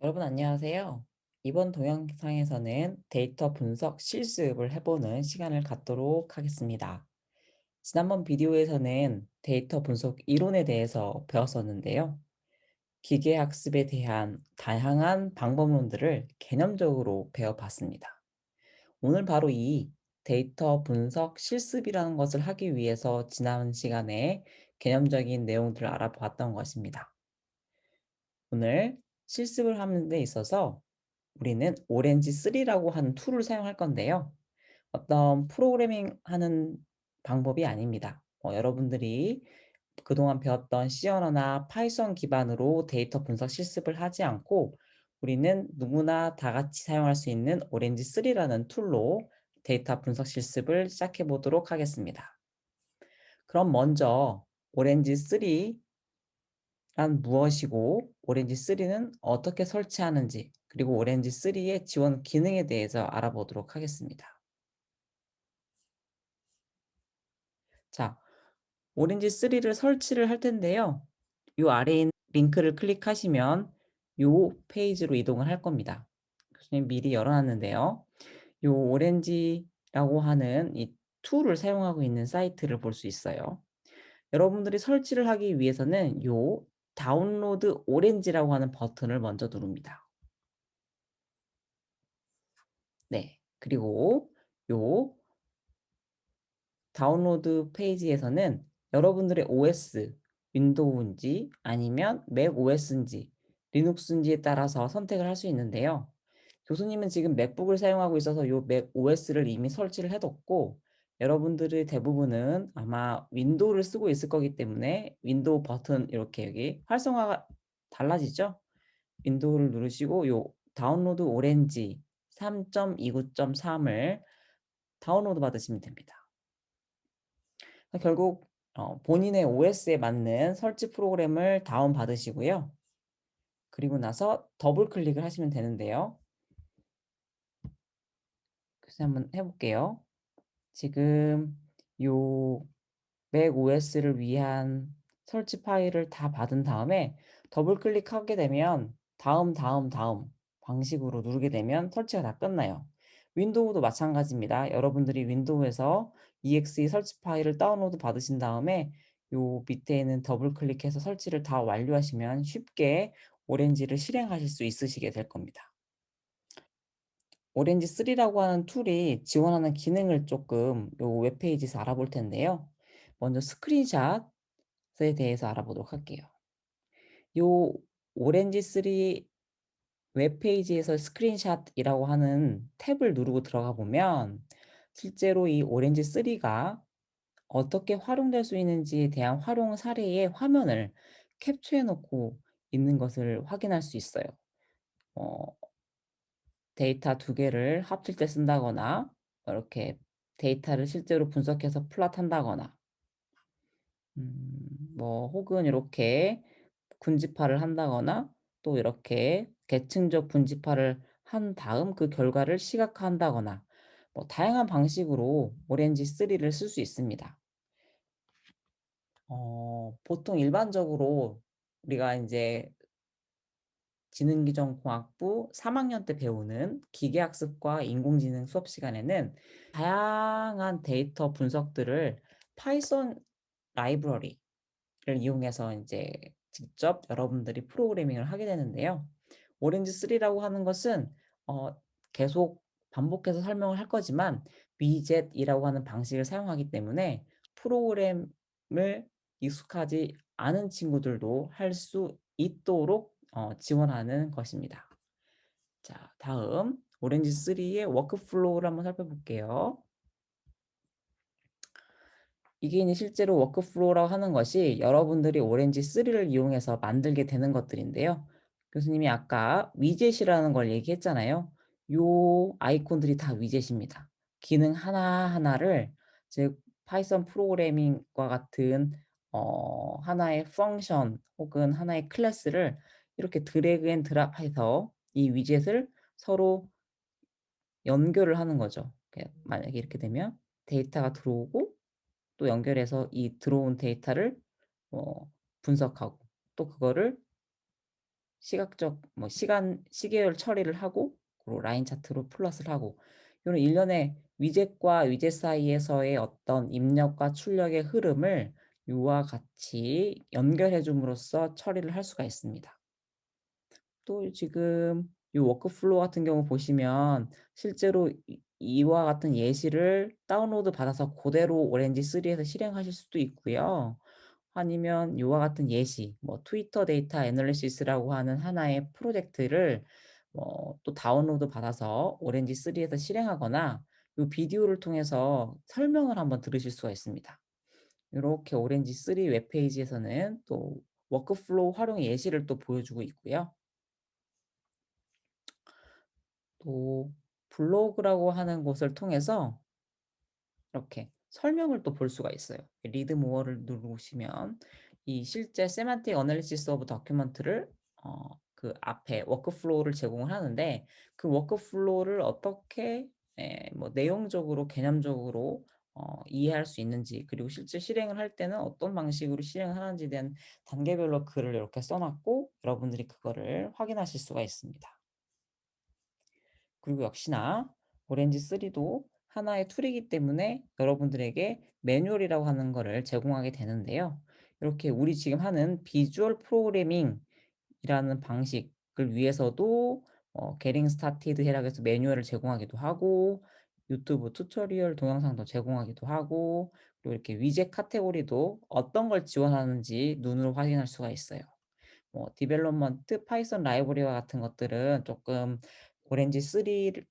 여러분 안녕하세요. 이번 동영상에서는 데이터 분석 실습을 해보는 시간을 갖도록 하겠습니다. 지난번 비디오에서는 데이터 분석 이론에 대해서 배웠었는데요. 기계학습에 대한 다양한 방법론들을 개념적으로 배워봤습니다. 오늘 바로 이 데이터 분석 실습이라는 것을 하기 위해서 지난 시간에 개념적인 내용들을 알아보았던 것입니다. 오늘 실습을 하는 데 있어서 우리는 오렌지 3라고 하는 툴을 사용할 건데요. 어떤 프로그래밍 하는 방법이 아닙니다. 여러분들이 그동안 배웠던 C 언어나 파이썬 기반으로 데이터 분석 실습을 하지 않고 우리는 누구나 다 같이 사용할 수 있는 오렌지 3라는 툴로 데이터 분석 실습을 시작해 보도록 하겠습니다. 그럼 먼저 오렌지 3 란 무엇이고 오렌지 3는 어떻게 설치하는지 그리고 오렌지 3의 지원 기능에 대해서 알아보도록 하겠습니다. 자, 오렌지 3를 설치를 할 텐데요. 요 아래에 있는 링크를 클릭하시면 요 페이지로 이동을 할 겁니다. 교수님 미리 열어 놨는데요. 요 오렌지라고 하는 이 툴을 사용하고 있는 사이트를 볼 수 있어요. 여러분들이 설치를 하기 위해서는 요 다운로드 오렌지라고 하는 버튼을 먼저 누릅니다. 네. 그리고 요 다운로드 페이지에서는 여러분들의 OS, 윈도우인지 아니면 맥 OS인지 리눅스인지에 따라서 선택을 할 수 있는데요. 교수님은 지금 맥북을 사용하고 있어서 요 맥 OS를 이미 설치를 해 뒀고 여러분들의 대부분은 아마 윈도우를 쓰고 있을 거기 때문에 윈도우 버튼 이렇게 여기 활성화가 달라지죠? 윈도우를 누르시고 요 다운로드 오렌지 3.29.3을 다운로드 받으시면 됩니다. 결국 본인의 OS에 맞는 설치 프로그램을 다운 받으시고요. 그리고 나서 더블 클릭을 하시면 되는데요. 그래서 한번 해 볼게요. 지금 요 맥OS를 위한 설치 파일을 다 받은 다음에 더블 클릭하게 되면 다음, 다음, 다음 방식으로 누르게 되면 설치가 다 끝나요. 윈도우도 마찬가지입니다. 여러분들이 윈도우에서 exe 설치 파일을 다운로드 받으신 다음에 요 밑에 있는 더블 클릭해서 설치를 다 완료하시면 쉽게 오렌지를 실행하실 수 있으시게 될 겁니다. 오렌지 3라고 하는 툴이 지원하는 기능을 조금 요 웹페이지에서 알아볼 텐데요. 먼저 스크린샷에 대해서 알아보도록 할게요. 요 오렌지 3 웹페이지에서 스크린샷이라고 하는 탭을 누르고 들어가 보면 실제로 이 오렌지 3가 어떻게 활용될 수 있는지에 대한 활용 사례의 화면을 캡처해 놓고 있는 것을 확인할 수 있어요. 어 데이터 두 개를 합칠 때 쓴다거나 이렇게 데이터를 실제로 분석해서 플롯한다거나 뭐 혹은 이렇게 군집화를 한다거나 또 이렇게 계층적 분집화를 한 다음 그 결과를 시각화한다거나 뭐 다양한 방식으로 오렌지 3를 쓸 수 있습니다. 보통 일반적으로 우리가 인제 지능기전공학부 3 학년 때 배우는 기계학습과 인공지능 수업 시간에는 다양한 데이터 분석들을 파이썬 라이브러리를 이용해서 인제 직접 여러분들이 프로그래밍을 하게 되는데요. 오렌지 3라고 하는 것은 어 계속 반복해서 설명을 할 거지만 위젯이라고 하는 방식을 사용하기 때문에 프로그램을 익숙하지 않은 친구들도 할 수 있도록 지원하는 것입니다. 자, 다음 오렌지 3의 워크플로우를 한번 살펴볼게요. 이게 이제 실제로 워크플로우라고 하는 것이 여러분들이 오렌지 3를 이용해서 만들게 되는 것들인데요. 교수님이 아까 위젯이라는 걸 얘기했잖아요. 요 아이콘들이 다 위젯입니다. 기능 하나하나를 즉 파이썬 프로그래밍과 같은 하나의 펑션 혹은 하나의 클래스를 이렇게 드래그 앤 드랍해서 이 위젯을 서로 연결을 하는 거죠. 만약에 이렇게 되면 데이터가 들어오고 또 연결해서 이 들어온 데이터를 어 분석하고 또 그거를 시각적 뭐 시계열 처리를 하고 그리고 라인 차트로 플롯을 하고 요런 일련의 위젯과 위젯 사이에서의 어떤 입력과 출력의 흐름을 요와 같이 연결해 줌으로써 처리를 할 수가 있습니다. 또 지금 이 워크플로우 같은 경우 보시면 실제로 이와 같은 예시를 다운로드 받아서 고대로 오렌지 3에서 실행하실 수도 있고요. 아니면 이와 같은 예시 뭐 트위터 데이터 애널리시스라고 하는 하나의 프로젝트를 또 다운로드 받아서 오렌지 3에서 실행하거나 이 비디오를 통해서 설명을 한번 들으실 수가 있습니다. 요렇게 오렌지 3 웹페이지에서는 또 워크플로우 활용 예시를 또 보여주고 있고요. 또 블로그라고 하는 곳을 통해서 이렇게 설명을 또 볼 수가 있어요. 리드 모어를 누르시면 이 실제 세만틱 어널리시스 오브 다큐멘트를 그 앞에 워크플로우를 제공을 하는데 그 워크플로우를 어떻게 뭐 내용적으로 개념적으로 이해할 수 있는지 그리고 실제 실행을 할 때는 어떤 방식으로 실행을 하는지에 대한 단계별로 글을 이렇게 써 놨고 여러분들이 그거를 확인하실 수가 있습니다. 그리고 역시나 오렌지 3도 하나의 툴이기 때문에 여러분들에게 매뉴얼이라고 하는 거를 제공하게 되는데요. 이렇게 우리 지금 하는 비주얼 프로그래밍이라는 방식을 위해서도 게팅 스타티드 해라고 해서 매뉴얼을 제공하기도 하고 유튜브 튜토리얼 동영상도 제공하기도 하고 그리고 이렇게 위젯 카테고리도 어떤 걸 지원하는지 눈으로 확인할 수가 있어요. 뭐 디벨롭먼트 파이썬 라이브러리와 같은 것들은 조금 오렌지 3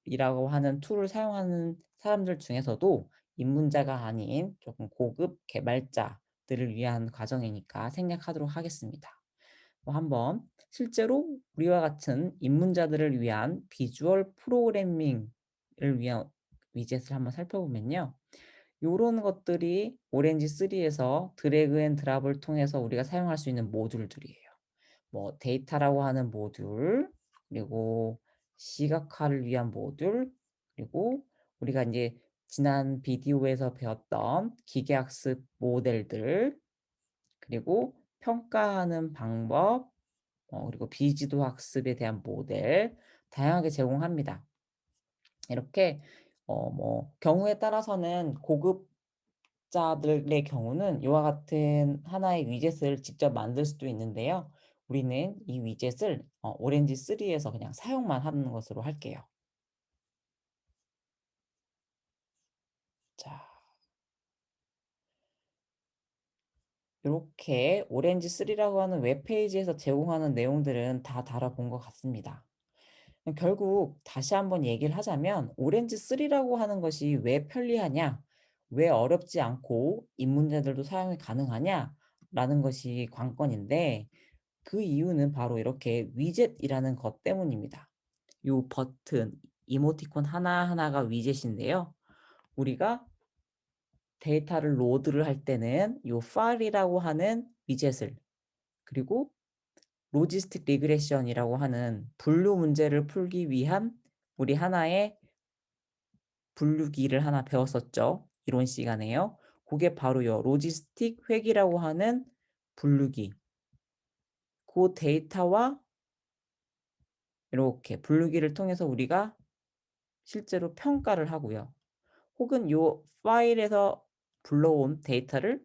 이라고 하는 툴을 사용하는 사람들 중에서도 입문자가 아닌 조금 고급 개발자들을 위한 과정이니까 생략하도록 하겠습니다. 한번 실제로 우리와 같은 입문자들을 위한 비주얼 프로그래밍을 위한 위젯을 한번 살펴보면요. 요런 것들이 오렌지 3에서 드래그 앤 드랍을 통해서 우리가 사용할 수 있는 모듈들이에요. 뭐 데이터라고 하는 모듈, 그리고 시각화를 위한 모듈, 그리고 우리가 인제 지난 비디오에서 배웠던 기계학습 모델들, 그리고 평가하는 방법, 그리고 비지도 학습에 대한 모델 다양하게 제공합니다. 이렇게 뭐 경우에 따라서는 고급자들의 경우는 이와 같은 하나의 위젯을 직접 만들 수도 있는데요. 우리는 이 위젯을 오렌지 3에서 그냥 사용만 하는 것으로 할게요. 자, 요렇게 오렌지 3라고 하는 웹페이지에서 제공하는 내용들은 다 다뤄본 것 같습니다. 결국 다시 한번 얘기를 하자면 오렌지 3라고 하는 것이 왜 편리하냐? 왜 어렵지 않고 입문자들도 사용이 가능하냐?라는 것이 관건인데 그 이유는 바로 이렇게 위젯이라는 것 때문입니다. 요 버튼, 이모티콘 하나하나가 위젯인데요. 우리가 데이터를 로드를 할 때는 요 파일이라고 하는 위젯을 그리고 로지스틱 리그레션이라고 하는 분류 문제를 풀기 위한 우리 하나의 분류기를 하나 배웠었죠. 이론 시간에요. 그게 바로 요 로지스틱 회기라고 하는 분류기. 그 데이터와 이렇게 분류기를 통해서 우리가 실제로 평가를 하고요. 혹은 요 파일에서 불러온 데이터를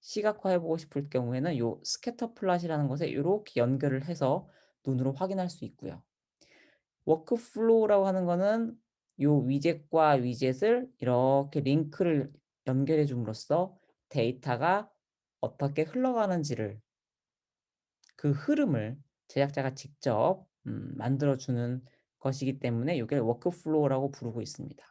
시각화해 보고 싶을 경우에는 요 스캐터 플롯이라는 것에 요렇게 연결을 해서 눈으로 확인할 수 있고요. 워크플로우라고 하는 거는 요 위젯과 위젯을 이렇게 링크를 연결해 줌으로써 데이터가 어떻게 흘러가는지를 그 흐름을 제작자가 직접 만들어 주는 것이기 때문에 요게 워크플로우라고 부르고 있습니다.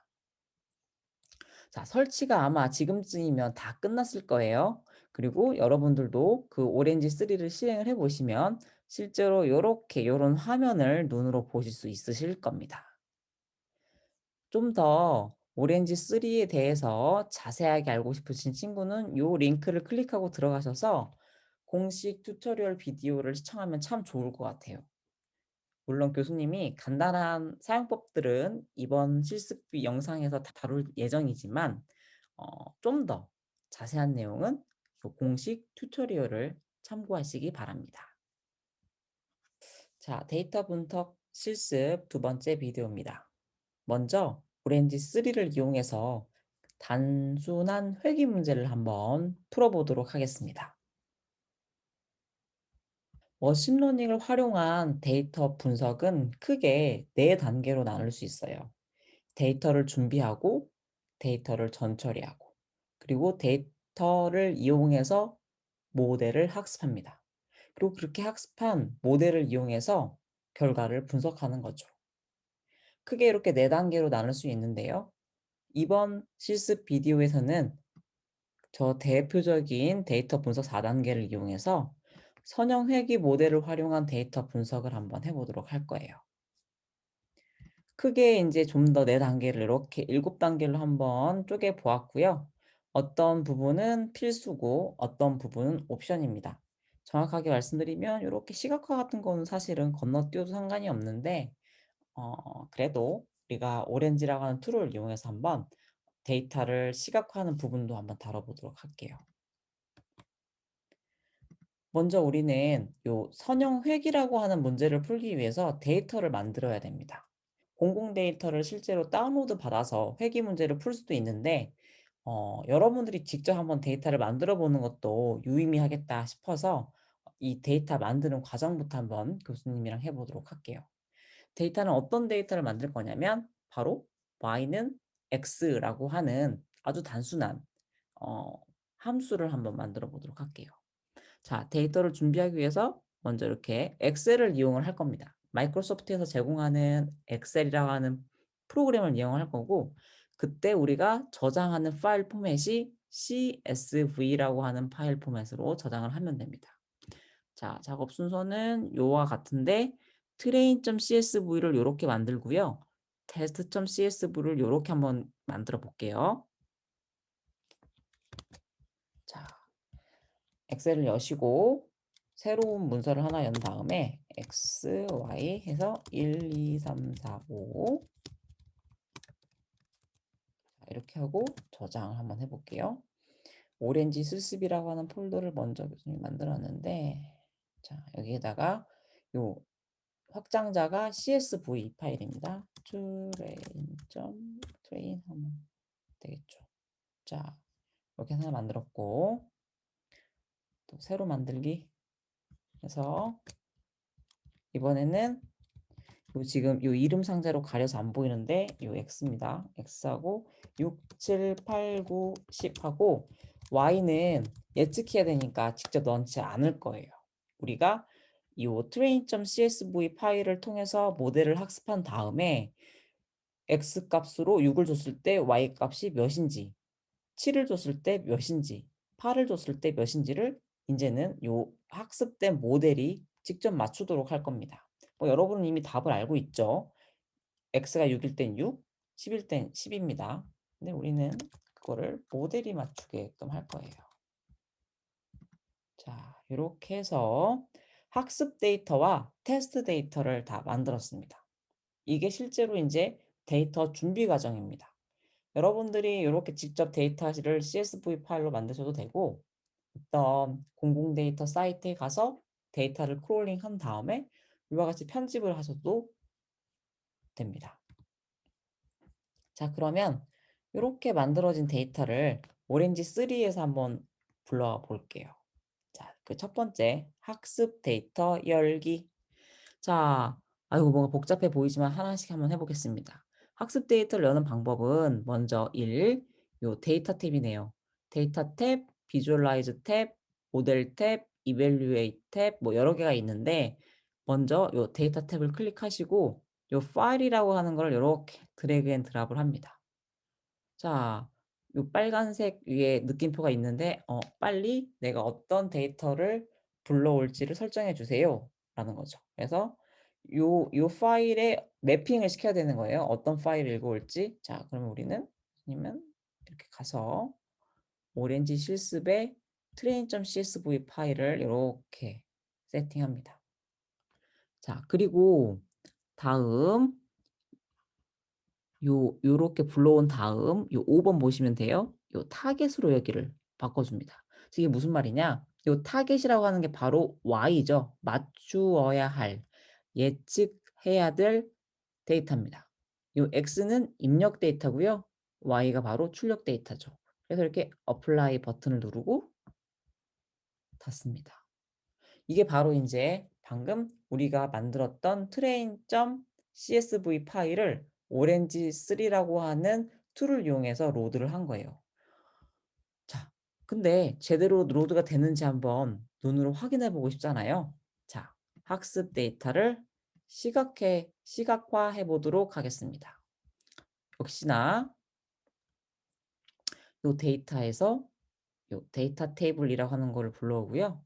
자, 설치가 아마 지금쯤이면 다 끝났을 거예요. 그리고 여러분들도 그 오렌지 3를 실행을 해 보시면 실제로 요렇게 요런 화면을 눈으로 보실 수 있으실 겁니다. 좀 더 오렌지 3에 대해서 자세하게 알고 싶으신 친구는 요 링크를 클릭하고 들어가셔서 공식 튜토리얼 비디오를 시청하면 참 좋을 것 같아요. 물론 교수님이 간단한 사용법들은 이번 실습 영상에서 다 다룰 예정이지만 좀 더 자세한 내용은 그 공식 튜토리얼을 참고하시기 바랍니다. 자, 데이터 분석 실습 두 번째 비디오입니다. 먼저 오렌지 3를 이용해서 단순한 회귀 문제를 한번 풀어보도록 하겠습니다. 머신러닝을 활용한 데이터 분석은 크게 네 단계로 나눌 수 있어요. 데이터를 준비하고, 데이터를 전처리하고, 그리고 데이터를 이용해서 모델을 학습합니다. 그리고 그렇게 학습한 모델을 이용해서 결과를 분석하는 거죠. 크게 이렇게 네 단계로 나눌 수 있는데요. 이번 실습 비디오에서는 저 대표적인 데이터 분석 4단계를 이용해서 선형 회귀 모델을 활용한 데이터 분석을 한번 해보도록 할 거예요. 크게 이제 좀 더 네 단계를 이렇게 7단계로 한번 쪼개 보았고요. 어떤 부분은 필수고 어떤 부분은 옵션입니다. 정확하게 말씀드리면 요렇게 시각화 같은 거는 사실은 건너뛰어도 상관이 없는데 그래도 우리가 오렌지라고 하는 툴을 이용해서 한번 데이터를 시각화하는 부분도 한번 다뤄보도록 할게요. 먼저 우리는 요 선형 회귀라고 하는 문제를 풀기 위해서 데이터를 만들어야 됩니다. 공공 데이터를 실제로 다운로드 받아서 회귀 문제를 풀 수도 있는데 여러분들이 직접 한번 데이터를 만들어 보는 것도 유의미하겠다 싶어서 이 데이터 만드는 과정부터 한번 교수님이랑 해 보도록 할게요. 데이터는 어떤 데이터를 만들 거냐면 바로 y는 x라고 하는 아주 단순한 어 함수를 한번 만들어 보도록 할게요. 자, 데이터를 준비하기 위해서 먼저 이렇게 엑셀을 이용을 할 겁니다. 마이크로소프트에서 제공하는 엑셀이라고 하는 프로그램을 이용할 거고, 그때 우리가 저장하는 파일 포맷이 CSV라고 하는 파일 포맷으로 저장을 하면 됩니다. 자, 작업 순서는 요와 같은데 train.csv를 요렇게 만들고요. test.csv를 요렇게 한번 만들어 볼게요. 자, 엑셀을 여시고 새로운 문서를 하나 연 다음에 x, y 해서 1, 2, 3, 4, 5 이렇게 하고 저장을 한번 해볼게요. 오렌지 실습이라고 하는 폴더를 먼저 교수님이 만들었는데 자, 여기에다가 요 확장자가 CSV 파일입니다. train 하면 되겠죠. 자, 이렇게 하나 만들었고 또 새로 만들기 해서 이번에는 요 지금 요 이름 상자로 가려서 안 보이는데 요 x입니다. x하고 6, 7, 8, 9, 10 하고 y는 예측해야 되니까 직접 넣지 않을 거예요. 우리가 요 train.csv 파일을 통해서 모델을 학습한 다음에 x 값으로 6을 줬을 때 y 값이 몇인지, 7을 줬을 때 몇인지, 8을 줬을 때 몇인지를 이제는 요 학습된 모델이 직접 맞추도록 할 겁니다. 뭐 여러분은 이미 답을 알고 있죠. x가 6일 땐 6, 10일 땐 10입니다. 근데 우리는 그거를 모델이 맞추게끔 할 거예요. 자, 이렇게 해서 학습 데이터와 테스트 데이터를 다 만들었습니다. 이게 실제로 이제 데이터 준비 과정입니다. 여러분들이 이렇게 직접 데이터를 CSV 파일로 만드셔도 되고 어떤 공공 데이터 사이트에 가서 데이터를 크롤링 한 다음에 이와 같이 편집을 하셔도 됩니다. 자, 그러면 이렇게 만들어진 데이터를 오렌지 3에서 한번 불러와 볼게요. 자, 그 첫 번째 학습 데이터 열기. 자, 아이고 뭔가 복잡해 보이지만 하나씩 한번 해보겠습니다. 학습 데이터를 여는 방법은 먼저 1, 요 데이터 탭이네요. 데이터 탭, 비주얼라이즈 탭, 모델 탭, 이벨루에이트 탭, 뭐 여러 개가 있는데 먼저 요 데이터 탭을 클릭하시고 요 파일이라고 하는 걸 이렇게 드래그 앤 드랍을 합니다. 자, 요 빨간색 위에 느낌표가 있는데 빨리 내가 어떤 데이터를 불러올지를 설정해 주세요 라는 거죠. 그래서 요 파일에 매핑을 시켜야 되는 거예요. 어떤 파일을 읽어올지. 자, 그러면 우리는 아니면 이렇게 가서 오렌지 실습의 train.csv 파일을 이렇게 세팅합니다. 자, 그리고 다음 요렇게 불러온 다음 요 5번 보시면 돼요. 요 타겟으로 여기를 바꿔줍니다. 이게 무슨 말이냐? 요 타겟이라고 하는 게 바로 Y죠. 맞추어야 할. 예측해야 될 데이터입니다. 요 X는 입력 데이터고요. Y가 바로 출력 데이터죠. 그래서 이렇게 어플라이 버튼을 누르고 닫습니다. 이게 바로 인제 방금 우리가 만들었던 train.csv 파일을 오렌지3라고 하는 툴을 이용해서 로드를 한 거예요. 자, 근데 제대로 로드가 되는지 한번 눈으로 확인해 보고 싶잖아요. 자, 학습 데이터를 시각화해 보도록 하겠습니다. 역시나 요 데이터에서 요 데이터 테이블이라고 하는 거를 불러오고요.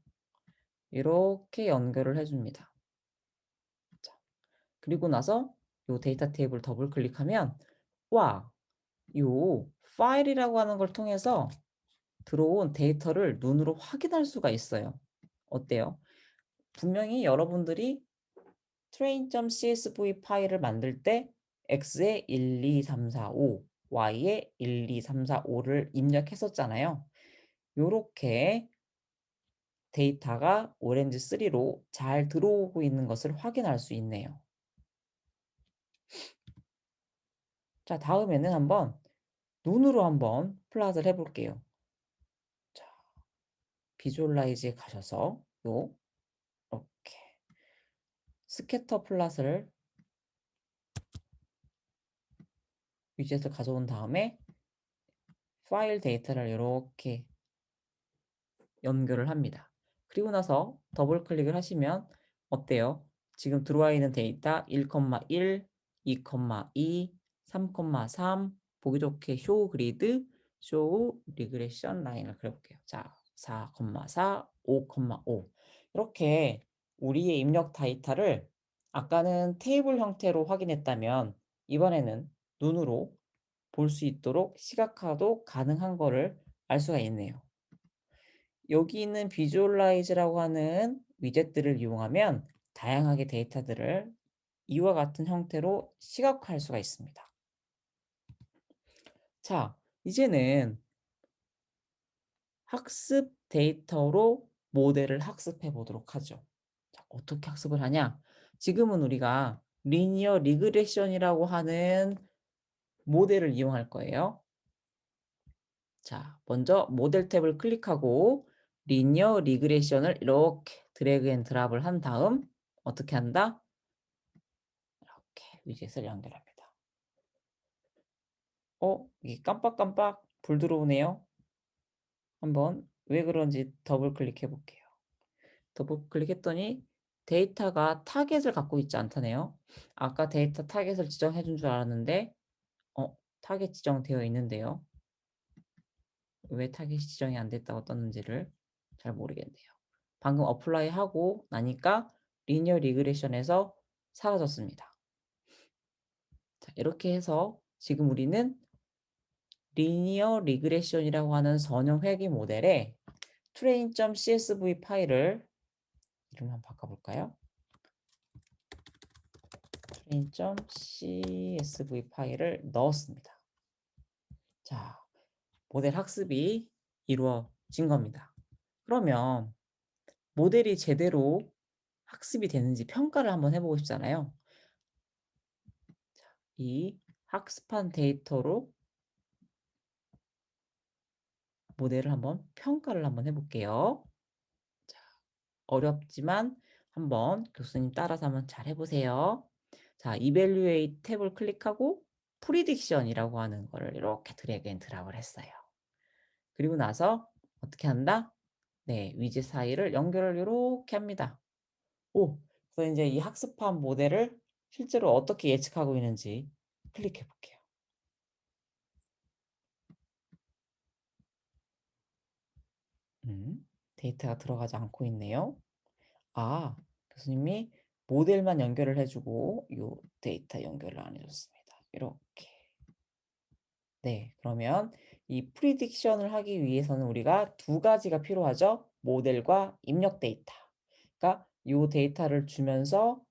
이렇게 연결을 해 줍니다. 자, 그리고 나서 요 데이터 테이블 더블 클릭하면 와, 요 파일이라고 하는 걸 통해서 들어온 데이터를 눈으로 확인할 수가 있어요. 어때요? 분명히 여러분들이 train.csv 파일을 만들 때 x에 1, 2, 3, 4, 5, y에 1, 2, 3, 4, 5를 입력했었잖아요. 요렇게 데이터가 오렌지3로 잘 들어오고 있는 것을 확인할 수 있네요. 자, 다음에는 한번 눈으로 한번 플롯을 해 볼게요. 자, 비주얼라이즈에 가셔서 이렇게 스캐터 플롯을 위젯을 가져온 다음에 파일 데이터를 이렇게 연결을 합니다. 그리고 나서 더블 클릭을 하시면 어때요? 지금 들어와 있는 데이터 1,1, 2,2, 3,3 보기 좋게 쇼 그리드, 쇼 리그레션 라인을 그려볼게요. 자, 4,4, 5,5 이렇게 우리의 입력 데이터를 아까는 테이블 형태로 확인했다면 이번에는 눈으로 볼 수 있도록 시각화도 가능한 거를 알 수가 있네요. 여기 있는 비주얼라이즈라고 하는 위젯들을 이용하면 다양하게 데이터들을 이와 같은 형태로 시각화할 수가 있습니다. 자, 이제는 학습 데이터로 모델을 학습해 보도록 하죠. 자, 어떻게 학습을 하냐? 지금은 우리가 리니어 리그레션이라고 하는 모델을 이용할 거예요. 자, 먼저 모델 탭을 클릭하고 리니어 리그레션을 이렇게 드래그 앤 드랍을 한 다음 어떻게 한다? 이렇게 위젯을 연결합니다. 이게 깜빡깜빡 불 들어오네요. 한번 왜 그런지 더블 클릭해 볼게요. 더블 클릭했더니 데이터가 타겟을 갖고 있지 않다네요. 아까 데이터 타겟을 지정해 준 줄 알았는데 타겟 지정되어 있는데요. 왜 타겟이 지정이 안 됐다고 떴는지를 잘 모르겠네요. 방금 어플라이 하고 나니까 리니어 리그레션에서 사라졌습니다. 자, 이렇게 해서 지금 우리는 리니어 리그레션이라고 하는 선형 회귀 모델에 train.csv 파일을 이름 한번 바꿔볼까요? train.csv 파일을 넣었습니다. 자, 모델 학습이 이루어진 겁니다. 그러면 모델이 제대로 학습이 되는지 평가를 한번 해보고 싶잖아요. 이 학습한 데이터로 모델을 한번 평가를 한번 해볼게요. 자, 어렵지만 한번 교수님 따라서 한번 잘 해보세요. 자, evaluate 탭을 클릭하고 prediction이라고 하는 거를 이렇게 드래그 앤 드랍을 했어요. 그리고 나서 어떻게 한다? 네, 위젯 사이를 연결을 이렇게 합니다. 그래서 이제 이 학습한 모델을 실제로 어떻게 예측하고 있는지 클릭해 볼게요. 데이터가 들어가지 않고 있네요. 아, 교수님이 모델만 연결을 해주고 이 데이터 연결을 안 해줬습니다. 이렇게. 네, 그러면 이 프리딕션을 하기 위해서는 우리가 두 가지가 필요하죠. 모델과 입력 데이터. 그러니까 이 데이터를 주면서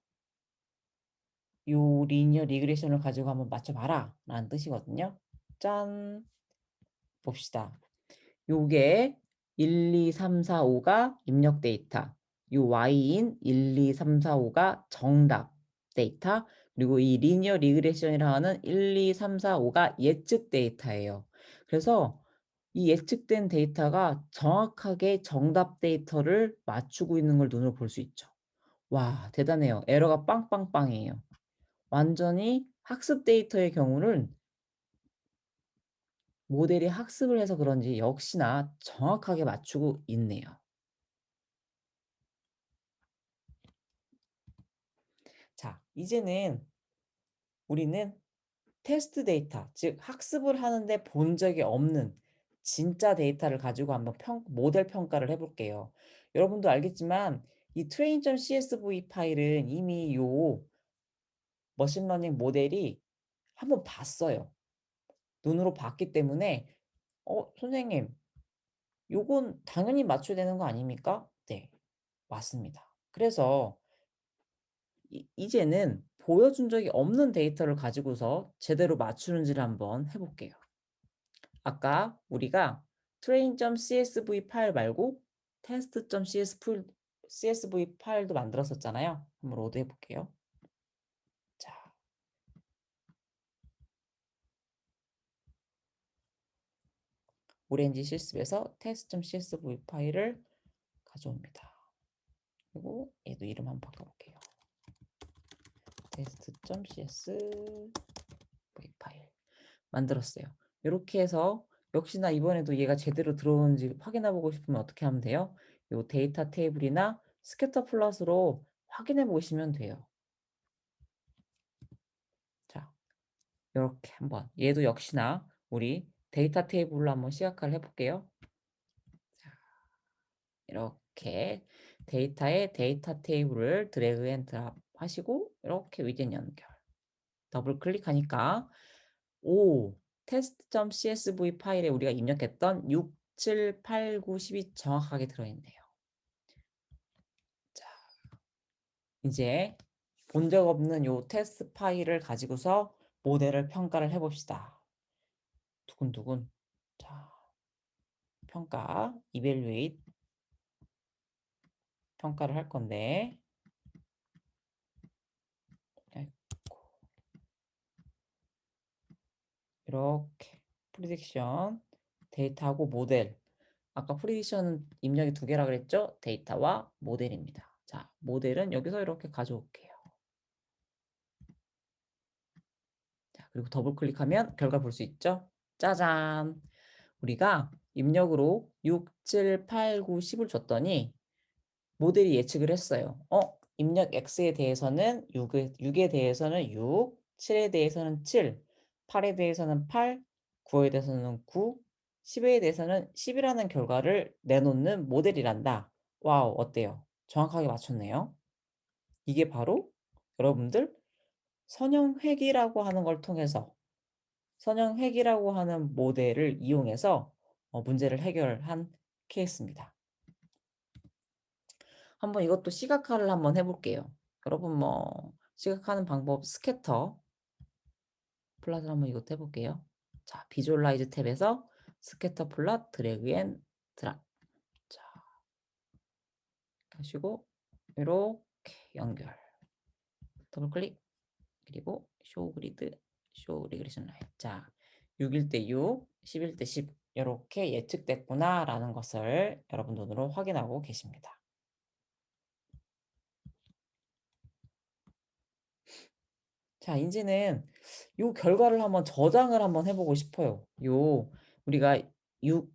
요 리니어 리그레션을 가지고 한번 맞춰봐라 라는 뜻이거든요. 짠! 봅시다. 요게 1, 2, 3, 4, 5가 입력 데이터. 요 y인 1, 2, 3, 4, 5가 정답 데이터, 그리고 이 리니어 리그레션이라 하는 1, 2, 3, 4, 5가 예측 데이터예요. 그래서 이 예측된 데이터가 정확하게 정답 데이터를 맞추고 있는 걸 눈으로 볼 수 있죠. 와, 대단해요. 에러가 빵빵빵이에요. 완전히 학습 데이터의 경우는 모델이 학습을 해서 그런지 역시나 정확하게 맞추고 있네요. 자, 이제는 우리는 테스트 데이터, 즉 학습을 하는데 본 적이 없는 진짜 데이터를 가지고 한번 모델 평가를 해 볼게요. 여러분도 알겠지만 이 train.csv 파일은 이미 요 머신러닝 모델이 한번 봤어요. 눈으로 봤기 때문에 선생님, 요건 당연히 맞춰야 되는 거 아닙니까?" 네. 맞습니다. 그래서 이제는 보여준 적이 없는 데이터를 가지고서 제대로 맞추는지를 한번 해 볼게요. 아까 우리가 train.csv 파일 말고 test.csv 파일도 만들었었잖아요. 한번 로드 해 볼게요. 자, 오렌지 실습에서 test.csv 파일을 가져옵니다. 그리고 얘도 이름 한번 바꿔 볼게요. test.csv 파일 만들었어요. 요렇게 해서 역시나 이번에도 얘가 제대로 들어오는지 확인해 보고 싶으면 어떻게 하면 돼요? 요 데이터 테이블이나 스캐터 플롯으로 확인해 보시면 돼요. 자, 요렇게 한번 얘도 역시나 우리 데이터 테이블로 한번 시각화를 해 볼게요. 자, 이렇게 데이터에 데이터 테이블을 드래그 앤 드랍 하시고 이렇게 위젯 연결. 더블 클릭하니까 오, test.csv 파일에 우리가 입력했던 6, 7, 8, 9, 10이 정확하게 들어있네요. 자, 이제 본 적 없는 요 테스트 파일을 가지고서 모델을 평가를 해봅시다. 두근두근. 자, 평가, evaluate 평가를 할 건데, 아이고, 이렇게 프리딕션, 데이터하고 모델. 아까 프리딕션 입력이 두 개라 그랬죠? 데이터와 모델입니다. 자, 모델은 여기서 이렇게 가져올게요. 자, 그리고 더블 클릭하면 결과 볼 수 있죠? 짜잔! 우리가 입력으로 6, 7, 8, 9, 10을 줬더니 모델이 예측을 했어요. 입력 X에 대해서는 6에 대해서는 6, 7에 대해서는 7, 8에 대해서는 8, 9에 대해서는 9, 10에 대해서는 10이라는 결과를 내놓는 모델이란다. 와우, 어때요? 정확하게 맞췄네요. 이게 바로 여러분들 선형회귀라고 하는 걸 통해서 선형회귀라고 하는 모델을 이용해서 문제를 해결한 케이스입니다. 한번 이것도 시각화를 한번 해 볼게요. 여러분 뭐 시각화하는 방법 스캐터 플롯을 한번 이것도 해 볼게요. 자, 비주얼라이즈 탭에서 스캐터 플롯 드래그 앤 드랍. 자, 하시고 요렇게 연결. 더블 클릭. 그리고 쇼 그리드, 쇼 리그레션 라인. 자, 6일 때 6, 10일 때 10 요렇게 예측됐구나라는 것을 여러분 눈으로 확인하고 계십니다. 자, 인제는 요 결과를 한번 저장을 한번 해 보고 싶어요. 우리가 6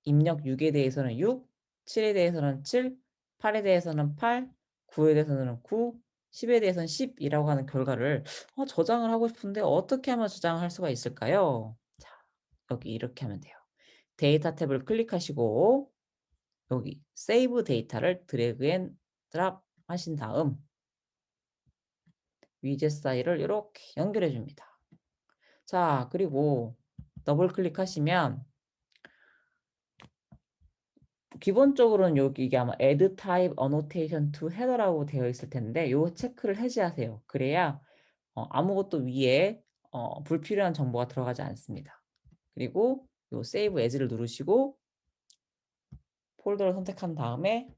입력 6에 대해서는 6, 7에 대해서는 7, 8에 대해서는 8, 9에 대해서는 9, 10에 대해서는 10 이라고 하는 결과를 저장을 하고 싶은데 어떻게 하면 저장할 수가 있을까요? 자, 여기 이렇게 하면 돼요. 데이터 탭을 클릭하시고 여기 세이브 데이터를 드래그 앤 드랍 하신 다음 위젯 파일을 이렇게 연결해 줍니다. 자, 그리고 더블 클릭하시면 기본적으로는 여기 이게 아마 add type annotation to header라고 되어 있을 텐데 요 체크를 해제하세요. 그래야 아무것도 위에 불필요한 정보가 들어가지 않습니다. 그리고 요 save as를 누르시고 폴더를 선택한 다음에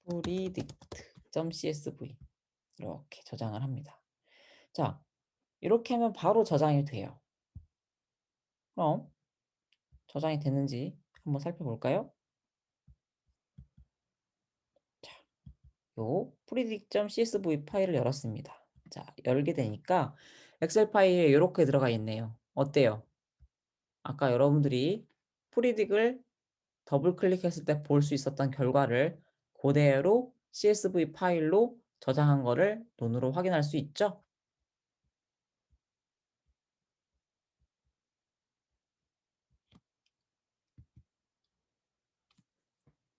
predict.csv 이렇게 저장을 합니다. 자, 이렇게 하면 바로 저장이 돼요. 그럼 저장이 됐는지 한번 살펴볼까요? 자, 요 predict.csv 파일을 열었습니다. 자, 열게 되니까 엑셀 파일에 이렇게 들어가 있네요. 어때요? 아까 여러분들이 프리딕을 더블 클릭했을 때 볼 수 있었던 결과를 그대로 CSV 파일로 저장한 거를 눈으로 확인할 수 있죠?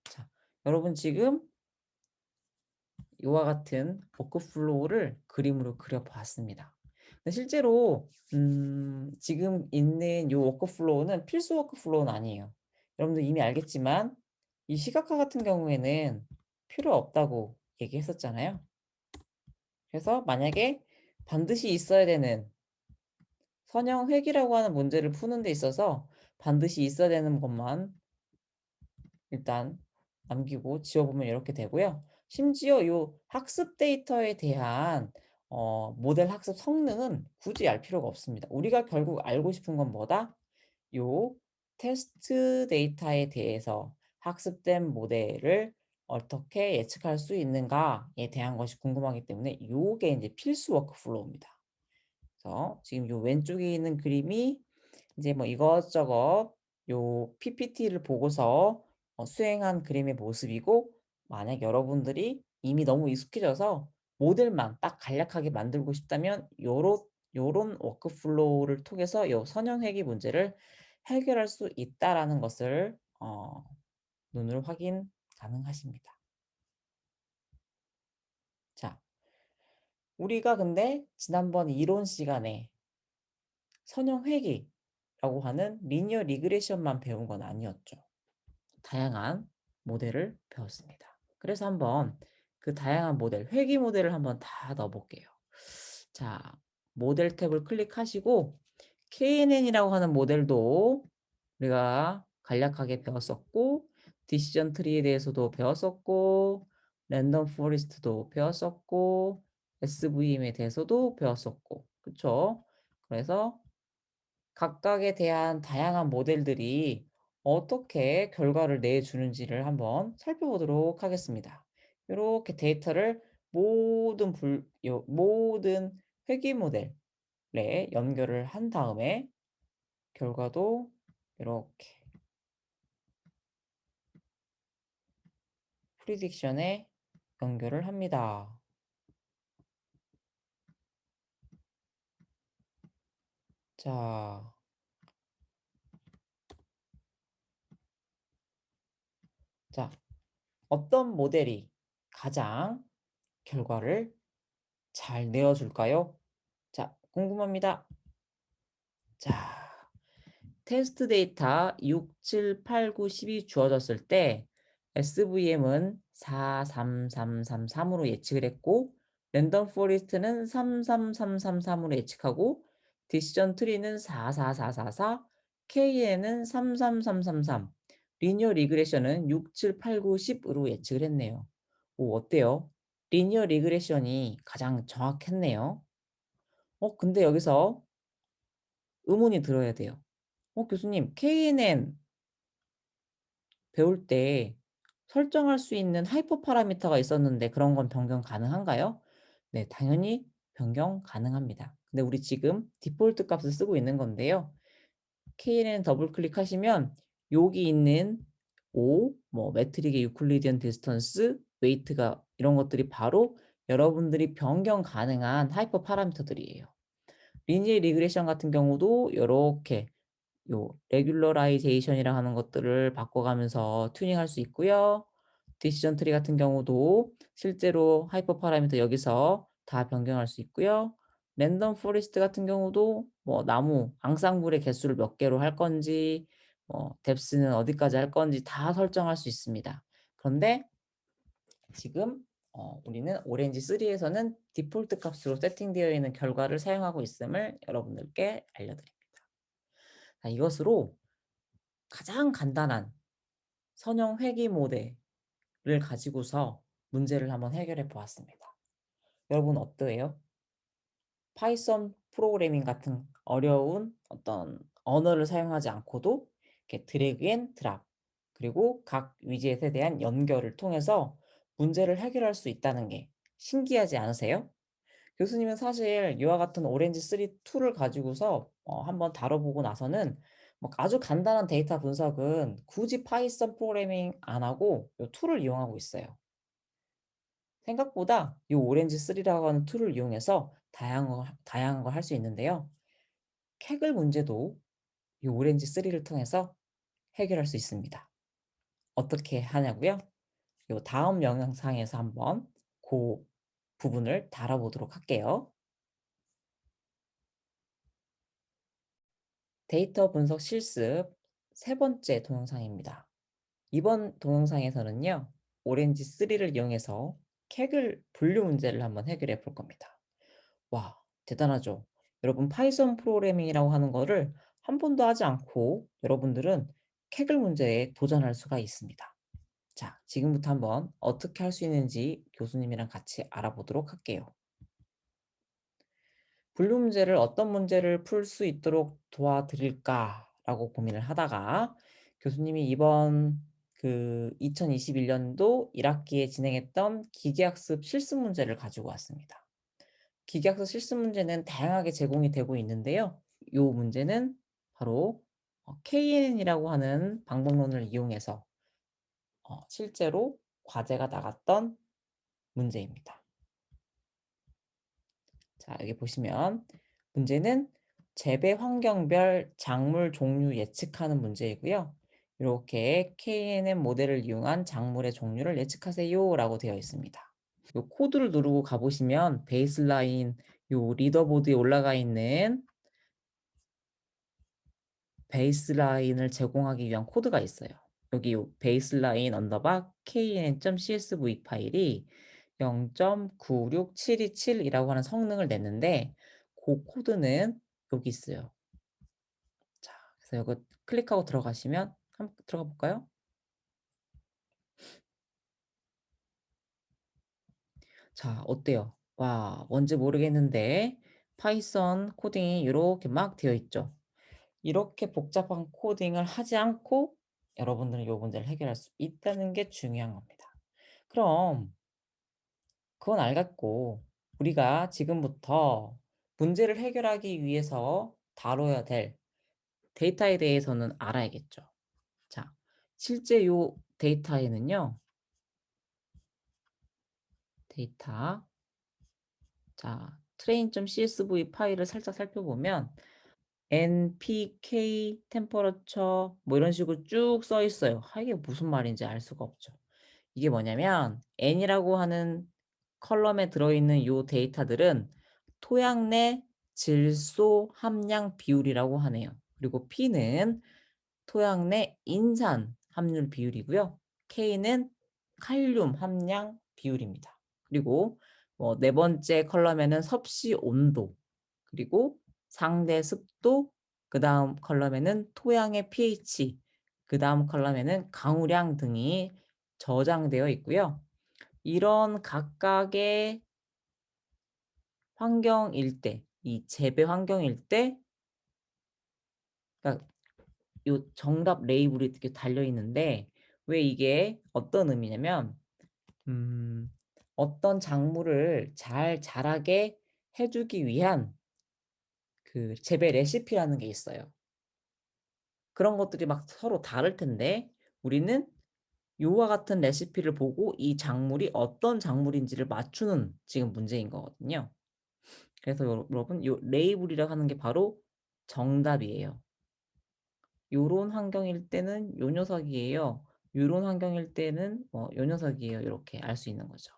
자, 여러분 지금 이와 같은 워크플로우를 그림으로 그려봤습니다. 근데 실제로 지금 있는 이 워크플로우는 필수 워크플로우는 아니에요. 여러분들 이미 알겠지만 이 시각화 같은 경우에는 필요 없다고 얘기했었잖아요. 그래서 만약에 반드시 있어야 되는 선형회귀라고 하는 문제를 푸는 데 있어서 반드시 있어야 되는 것만 일단 남기고 지워보면 이렇게 되고요. 심지어 요 학습 데이터에 대한 모델 학습 성능은 굳이 알 필요가 없습니다. 우리가 결국 알고 싶은 건 뭐다? 요 테스트 데이터에 대해서 학습된 모델을 어떻게 예측할 수 있는가에 대한 것이 궁금하기 때문에 요게 이제 필수 워크플로우입니다. 그래서 지금 요 왼쪽에 있는 그림이 이제 뭐 이것저것 요 PPT를 보고서 수행한 그림의 모습이고, 만약 여러분들이 이미 너무 익숙해져서 모델만 딱 간략하게 만들고 싶다면 요런 워크플로우를 통해서 요 선형회귀 문제를 해결할 수 있다라는 것을 눈으로 확인 가능하십니다. 자, 우리가 근데 지난번 이론 시간에 선형회귀라고 하는 리니어 리그레션만 배운 건 아니었죠. 다양한 모델을 배웠습니다. 그래서 한번 그 다양한 모델, 회귀 모델을 한번 다 넣어 볼게요. 자, 모델 탭을 클릭하시고 KNN이라고 하는 모델도 우리가 간략하게 배웠었고, 디시전 트리에 대해서도 배웠었고, 랜덤 포리스트도 배웠었고, SVM에 대해서도 배웠었고, 그쵸? 그래서 각각에 대한 다양한 모델들이 어떻게 결과를 내주는지를 한번 살펴보도록 하겠습니다. 이렇게 데이터를 모든 회귀 모델에 연결을 한 다음에 결과도 이렇게 프리딕션에 연결을 합니다. 자, 자, 어떤 모델이 가장 결과를 잘 내어줄까요? 자, 궁금합니다. 자, 테스트 데이터 6, 7, 8, 9, 10이 주어졌을 때 SVM은 4, 3, 3, 3, 3으로 예측을 했고, 랜덤 포리스트는 3, 3, 3, 3, 3으로 예측하고, 디시전 트리는 4, 4, 4, 4, 4, KN은 3, 3, 3, 3, 3, 리니어 리그레션은 6, 7, 8, 9, 10으로 예측을 했네요. 오, 어때요? 리니어 리그레션이 가장 정확했네요. 근데 여기서 의문이 들어야 돼요. 교수님, KNN 배울 때 설정할 수 있는 하이퍼 파라미터가 있었는데 그런 건 변경 가능한가요? 네, 당연히 변경 가능합니다. 근데 우리 지금 디폴트 값을 쓰고 있는 건데요. KNN 더블 클릭하시면 여기 있는 O, 뭐 매트릭의 유클리디언 디스턴스, 웨이트가 이런 것들이 바로 여러분들이 변경 가능한 하이퍼 파라미터들이에요. 리니어 리그레션 같은 경우도 이렇게 요 레귤러라이제이션이라 하는 것들을 바꿔가면서 튜닝할 수 있고요. 디시전 트리 같은 경우도 실제로 하이퍼 파라미터 여기서 다 변경할 수 있고요. 랜덤 포레스트 같은 경우도 뭐 나무 앙상블의 개수를 몇 개로 할 건지, 뭐 뎁스는 어디까지 할 건지 다 설정할 수 있습니다. 그런데 지금 우리는 오렌지 3에서는 디폴트 값으로 세팅되어 있는 결과를 사용하고 있음을 여러분들께 알려드립니다. 자, 이것으로 가장 간단한 선형 회귀 모델을 가지고서 문제를 한번 해결해 보았습니다. 여러분 어떠해요? 파이썬 프로그래밍 같은 어려운 어떤 언어를 사용하지 않고도 이렇게 드래그 앤 드랍 그리고 각 위젯에 대한 연결을 통해서 문제를 해결할 수 있다는 게 신기하지 않으세요? 교수님은 사실 이와 같은 오렌지 3 툴을 가지고서 한번 다뤄보고 나서는 뭐 아주 간단한 데이터 분석은 굳이 파이썬 프로그래밍 안 하고 이 툴을 이용하고 있어요. 생각보다 이 오렌지 3라고 하는 툴을 이용해서 다양한 걸 할 수 있는데요. 캐글 문제도 이 오렌지 3를 통해서 해결할 수 있습니다. 어떻게 하냐고요? 요 다음 영상에서 한번 그 부분을 다뤄보도록 할게요. 데이터 분석 실습 세 번째 동영상입니다. 이번 동영상에서는요. 오렌지 3를 이용해서 캐글 분류 문제를 한번 해결해 볼 겁니다. 와, 대단하죠? 여러분 파이썬 프로그래밍이라고 하는 거를 한 번도 하지 않고 여러분들은 캐글 문제에 도전할 수가 있습니다. 자, 지금부터 한번 어떻게 할 수 있는지 교수님이랑 같이 알아보도록 할게요. 분류 문제를 어떤 문제를 풀 수 있도록 도와드릴까라고 고민을 하다가 교수님이 이번 2021년도 1학기에 진행했던 기계학습 실습 문제를 가지고 왔습니다. 기계학습 실습 문제는 다양하게 제공이 되고 있는데요. 이 문제는 바로 KNN이라고 하는 방법론을 이용해서 실제로 과제가 나갔던 문제입니다. 자, 여기 보시면 문제는 재배 환경별 작물 종류 예측하는 문제이고요. 이렇게 KNN 모델을 이용한 작물의 종류를 예측하세요라고 되어 있습니다. 요 코드를 누르고 가보시면 베이스라인 요 리더보드에 올라가 있는 베이스라인을 제공하기 위한 코드가 있어요. 여기 요 베이스라인 언더바 kn.csv 파일이 0.96727이라고 하는 성능을 냈는데 그 코드는 여기 있어요. 자, 그래서 이거 클릭하고 들어가시면 한번 들어가 볼까요? 자, 어때요? 와, 뭔지 모르겠는데 파이썬 코딩이 이렇게 막 되어 있죠. 이렇게 복잡한 코딩을 하지 않고 여러분들은 요 문제를 해결할 수 있다는 게 중요한 겁니다. 그럼 그건 알겠고 우리가 지금부터 문제를 해결하기 위해서 다뤄야 될 데이터에 대해서는 알아야겠죠. 자, 실제 요 데이터에는요. 데이터 자, train.csv 파일을 살짝 살펴보면 npk temperature 뭐 이런 식으로 쭉 써 있어요. 이게 무슨 말인지 알 수가 없죠. 이게 뭐냐면 n이라고 하는 컬럼에 들어있는 요 데이터들은 토양 내 질소 함량 비율이라고 하네요. 그리고 P는 토양 내 인산 함유 비율이고요. K는 칼륨 함량 비율입니다. 그리고 뭐 네 번째 컬럼에는 섭씨 온도, 그리고 상대 습도, 그다음 컬럼에는 토양의 pH, 그다음 컬럼에는 강우량 등이 저장되어 있고요. 이런 각각의 환경일 때, 이 재배 환경일 때, 그러니까 요 정답 레이블이 이렇게 달려 있는데 왜 이게 어떤 의미냐면 음 어떤 작물을 잘 자라게 해 주기 위한 재배 레시피라는 게 있어요. 그런 것들이 막 서로 다를 텐데 우리는 요와 같은 레시피를 보고 이 작물이 어떤 작물인지를 맞추는 지금 문제인 거거든요. 그래서 여러분 요 레이블이라고 하는 게 바로 정답이에요. 요런 환경일 때는 요 녀석이에요. 요런 환경일 때는 요 녀석이에요. 요렇게 알 수 있는 거죠.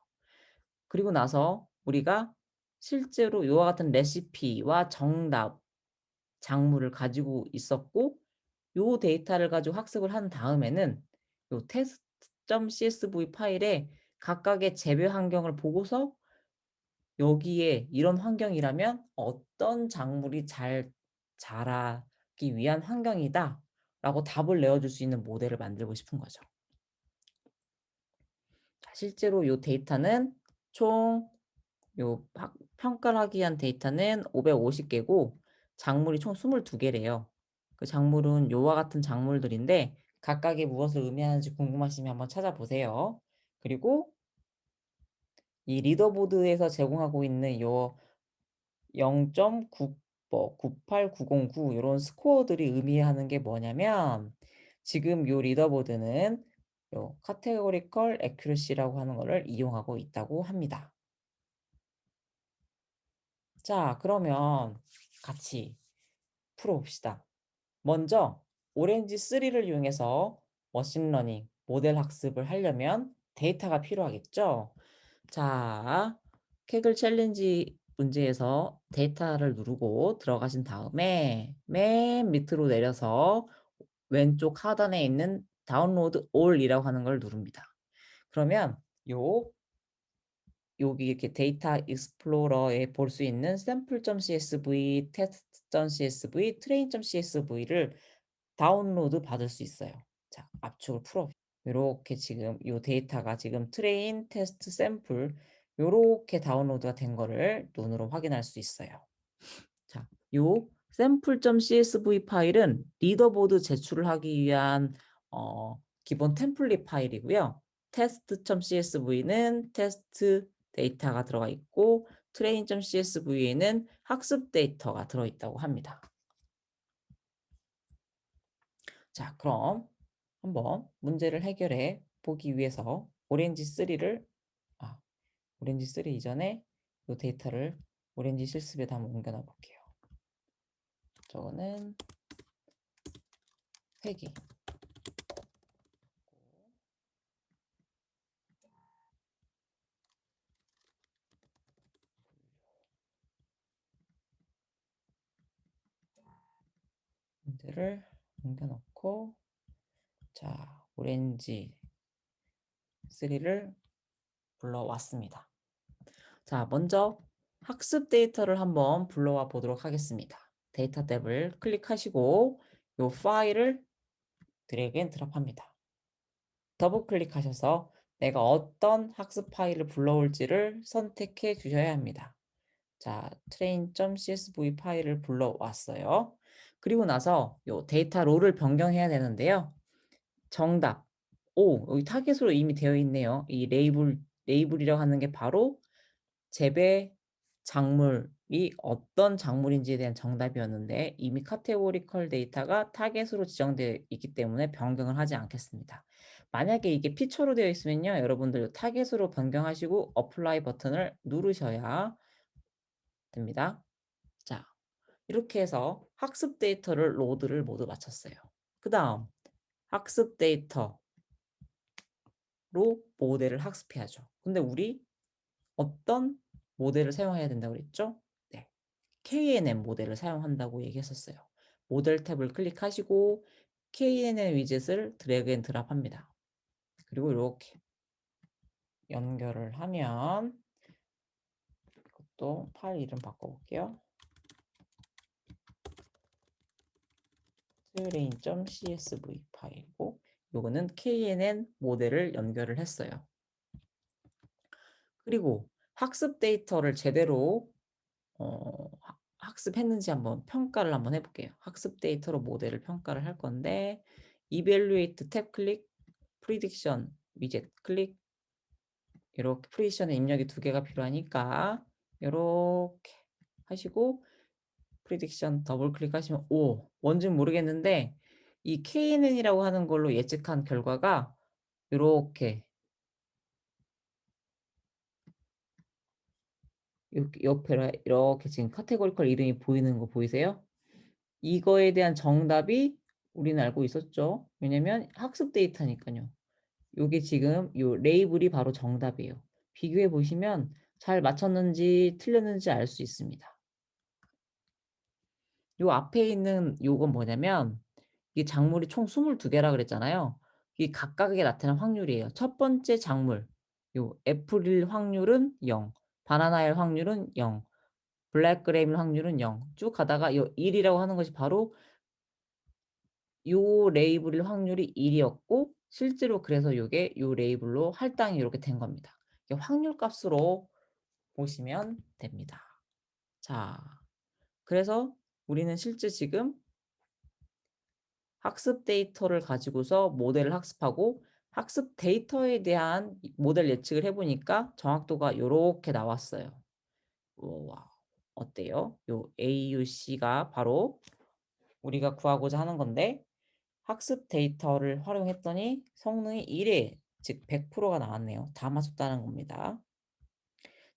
그리고 나서 우리가 실제로 요와 같은 레시피와 정답, 작물을 가지고 있었고 요 데이터를 가지고 학습을 한 다음에는 요 test.csv 파일에 각각의 재배 환경을 보고서 여기에 이런 환경이라면 어떤 작물이 잘 자라기 위한 환경이다라고 답을 내어 줄 수 있는 모델을 만들고 싶은 거죠. 실제로 요 데이터는 총 평가를 하기 위한 데이터는 550 개고 작물이 총 22 개래요. 그 작물은 요와 같은 작물들인데 각각이 무엇을 의미하는지 궁금하시면 한번 찾아보세요. 그리고 이 리더보드에서 제공하고 있는 요 0.9 98909 요런 스코어들이 의미하는 게 뭐냐면 지금 요 리더보드는 요 categorical accuracy라고 하는 거를 이용하고 있다고 합니다. 자, 그러면 같이 풀어봅시다. 먼저 오렌지 3를 이용해서 머신러닝 모델 학습을 하려면 데이터가 필요하겠죠? 자, 케글 챌린지 문제에서 데이터를 누르고 들어가신 다음에 맨 밑으로 내려서 왼쪽 하단에 있는 다운로드 올이라고 하는 걸 누릅니다. 그러면 요 여기 이렇게 데이터 익스플로러에 볼 수 있는 sample.csv, test.csv, train.csv를 다운로드 받을 수 있어요. 자, 압축을 풀어 요렇게 지금 요 데이터가 지금 트레인, 테스트, 샘플 요렇게 다운로드가 된 거를 눈으로 확인할 수 있어요. 자, 요 sample.csv 파일은 리더보드 제출을 하기 위한 기본 템플릿 파일이고요. test.csv는 테스트 데이터가 들어가 있고 train.csv에는 학습 데이터가 들어 있다고 합니다. 자, 그럼 한번 문제를 해결해 보기 위해서 오렌지 3 이전에 이 데이터를 오렌지 실습에다 한번 옮겨 놔 볼게요. 저거는 3개. 문제를 옮겨 놓고 자, 오렌지 3를 불러왔습니다. 자, 먼저 학습 데이터를 한번 불러와 보도록 하겠습니다. 데이터 탭을 클릭하시고 이 파일을 드래그 앤 드롭합니다. 더블 클릭하셔서 내가 어떤 학습 파일을 불러올지를 선택해 주셔야 합니다. 자, train.csv 파일을 불러왔어요. 그리고 나서 요 데이터 롤을 변경해야 되는데요. 정답. 여기 타겟으로 이미 되어 있네요. 이 레이블이라고 하는 게 바로 재배 작물이 어떤 작물인지에 대한 정답이었는데 이미 카테고리컬 데이터가 타겟으로 지정되어 있기 때문에 변경을 하지 않겠습니다. 만약에 이게 피처로 되어 있으면요. 여러분들 타겟으로 변경하시고 어플라이 버튼을 누르셔야 됩니다. 자, 이렇게 해서 학습 데이터를 로드를 모두 마쳤어요. 그 다음 학습 데이터로 모델을 학습해야죠. 근데 우리 어떤 모델을 사용해야 된다고 그랬죠? 네, KNN 모델을 사용한다고 얘기했었어요. 모델 탭을 클릭하시고 KNN 위젯을 드래그 앤 드랍합니다. 그리고 이렇게 연결을 하면 이것도 파일 이름 바꿔볼게요. train.csv 파일이고 요거는 KNN 모델을 연결을 했어요. 그리고 학습 데이터를 제대로 학습했는지 한번 평가를 한번 해볼게요. 학습 데이터로 모델을 평가를 할 건데 evaluate 탭 클릭, prediction 위젯 클릭 이렇게 프리디션에 입력이 2개가 필요하니까 이렇게 하시고 프리딕션 더블 클릭하시면 뭔지는 모르겠는데 이 KNN이라고 하는 걸로 예측한 결과가 이렇게 옆에 이렇게 지금 카테고리컬 이름이 보이는 거 보이세요? 이거에 대한 정답이 우리는 알고 있었죠. 왜냐면 학습 데이터니까요. 요게 지금 요 레이블이 바로 정답이에요. 비교해 보시면 잘 맞췄는지 틀렸는지 알 수 있습니다. 요 앞에 있는 요건 뭐냐면 이 작물이 총 22개라 그랬잖아요. 이 각각에 나타난 확률이에요. 첫 번째 작물 요 애플일 확률은 0, 바나나일 확률은 0, 블랙그레이ፕ 확률은 0. 쭉 가다가 요 1이라고 하는 것이 바로 요 레이블일 확률이 1이었고 실제로 그래서 요게 요 레이블로 할당이 요렇게 된 겁니다. 이게 확률 값으로 보시면 됩니다. 자, 그래서 우리는 실제 지금 학습 데이터를 가지고서 모델을 학습하고 학습 데이터에 대한 모델 예측을 해 보니까 정확도가 요렇게 나왔어요. 우와. 어때요? 요 AUC가 바로 우리가 구하고자 하는 건데 학습 데이터를 활용했더니 성능이 1회 즉 100%가 나왔네요. 다 맞췄다는 겁니다.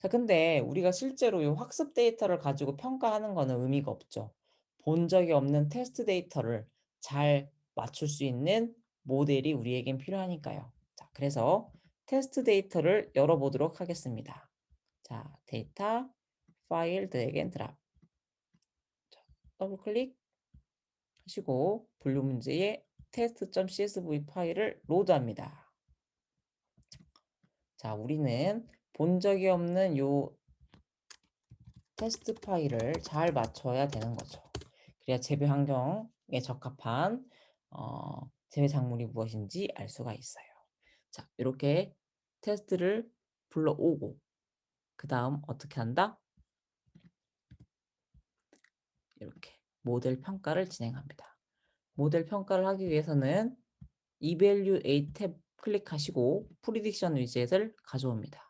자, 근데 우리가 실제로 이 학습 데이터를 가지고 평가하는 거는 의미가 없죠. 본 적이 없는 테스트 데이터를 잘 맞출 수 있는 모델이 우리에겐 필요하니까요. 자, 그래서 테스트 데이터를 열어보도록 하겠습니다. 자, 데이터, 파일, 드래그 앤 드랍. 더블 클릭 하시고 분류 문제에 test.csv 파일을 로드합니다. 자, 우리는 본 적이 없는 요 테스트 파일을 잘 맞춰야 되는 거죠. 그래야 재배 환경에 적합한 재배 작물이 무엇인지 알 수가 있어요. 자, 이렇게 테스트를 불러오고 그 다음 어떻게 한다? 이렇게 모델 평가를 진행합니다. 모델 평가를 하기 위해서는 Evaluate 탭 클릭하시고 프리딕션 위젯을 가져옵니다.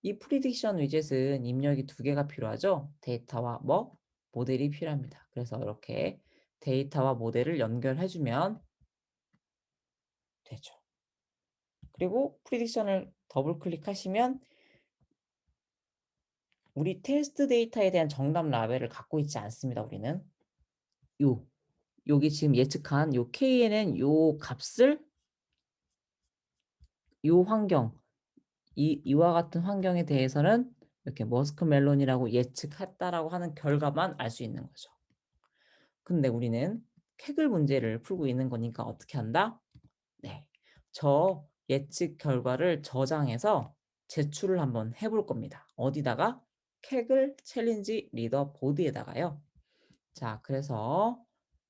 이 프리딕션 위젯은 입력이 두 개가 필요하죠. 데이터와 모델이 필요합니다. 그래서 이렇게 데이터와 모델을 연결해주면 되죠. 그리고 프리딕션을 더블 클릭하시면 우리 테스트 데이터에 대한 정답 라벨을 갖고 있지 않습니다. 우리는 요 여기 지금 예측한 요 KNN 요 값을 요 환경 이와 같은 환경에 대해서는 이렇게 머스크멜론이라고 예측했다라고 하는 결과만 알 수 있는 거죠. 근데 우리는 캐글 문제를 풀고 있는 거니까 어떻게 한다? 네. 저 예측 결과를 저장해서 제출을 한번 해볼 겁니다. 어디다가? 캐글 챌린지 리더 보드에다가요. 자, 그래서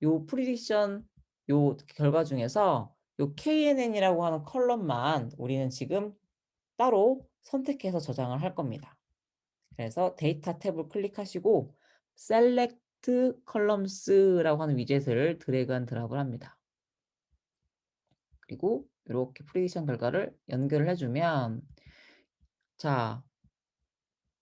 요 프리딕션 요 결과 중에서 요 KNN이라고 하는 컬럼만 우리는 지금 따로 선택해서 저장을 할 겁니다. 그래서 데이터 탭을 클릭하시고 Select Columns라고 하는 위젯을 드래그 앤 드랍을 합니다. 그리고 이렇게 프리딕션 결과를 연결을 해주면 자,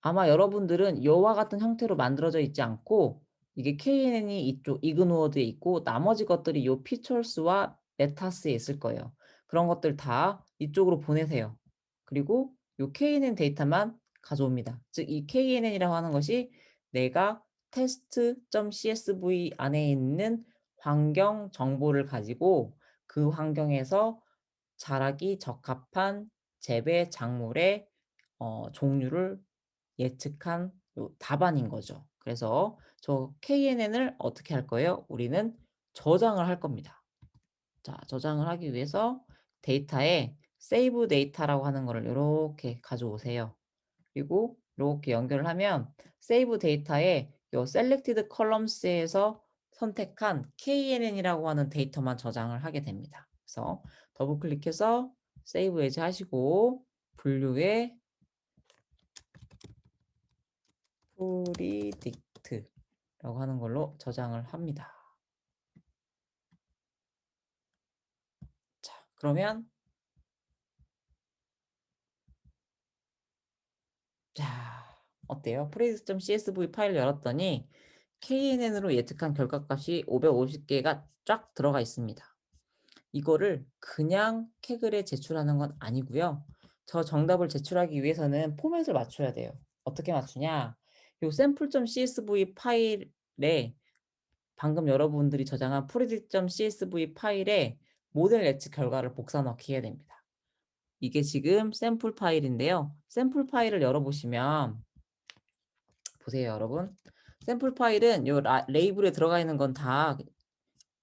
아마 여러분들은 이와 같은 형태로 만들어져 있지 않고 이게 KNN이 이쪽 이그노어드에 있고 나머지 것들이 요 피처스와 메타스에 있을 거예요. 그런 것들 다 이쪽으로 보내세요. 그리고 요 KNN 데이터만 가져옵니다. 즉 이 KNN이라고 하는 것이 내가 test.csv 안에 있는 환경 정보를 가지고 그 환경에서 자라기 적합한 재배 작물의 종류를 예측한 요 답안인 거죠. 그래서 저 KNN을 어떻게 할 거예요? 우리는 저장을 할 겁니다. 자, 저장을 하기 위해서 데이터에 save data라고 하는 거를 요렇게 가져오세요. 그리고 이렇게 연결을 하면 save data에 요 selected columns에서 선택한 KNN이라고 하는 데이터만 저장을 하게 됩니다. 그래서 더블 클릭해서 save as 하시고 분류에 predict라고 하는 걸로 저장을 합니다. 자, 그러면 자, 어때요? predict.csv 파일을 열었더니 KNN으로 예측한 결과값이 550개가 쫙 들어가 있습니다. 이거를 그냥 캐글에 제출하는 건 아니고요. 저 정답을 제출하기 위해서는 포맷을 맞춰야 돼요. 어떻게 맞추냐? 요 sample.csv 파일에 방금 여러분들이 저장한 predict.csv 파일에 모델 예측 결과를 복사 넣기 해야 됩니다. 이게 지금 샘플 파일인데요. 샘플 파일을 열어보시면 보세요, 여러분. 샘플 파일은 요 레이블에 들어가 있는 건 다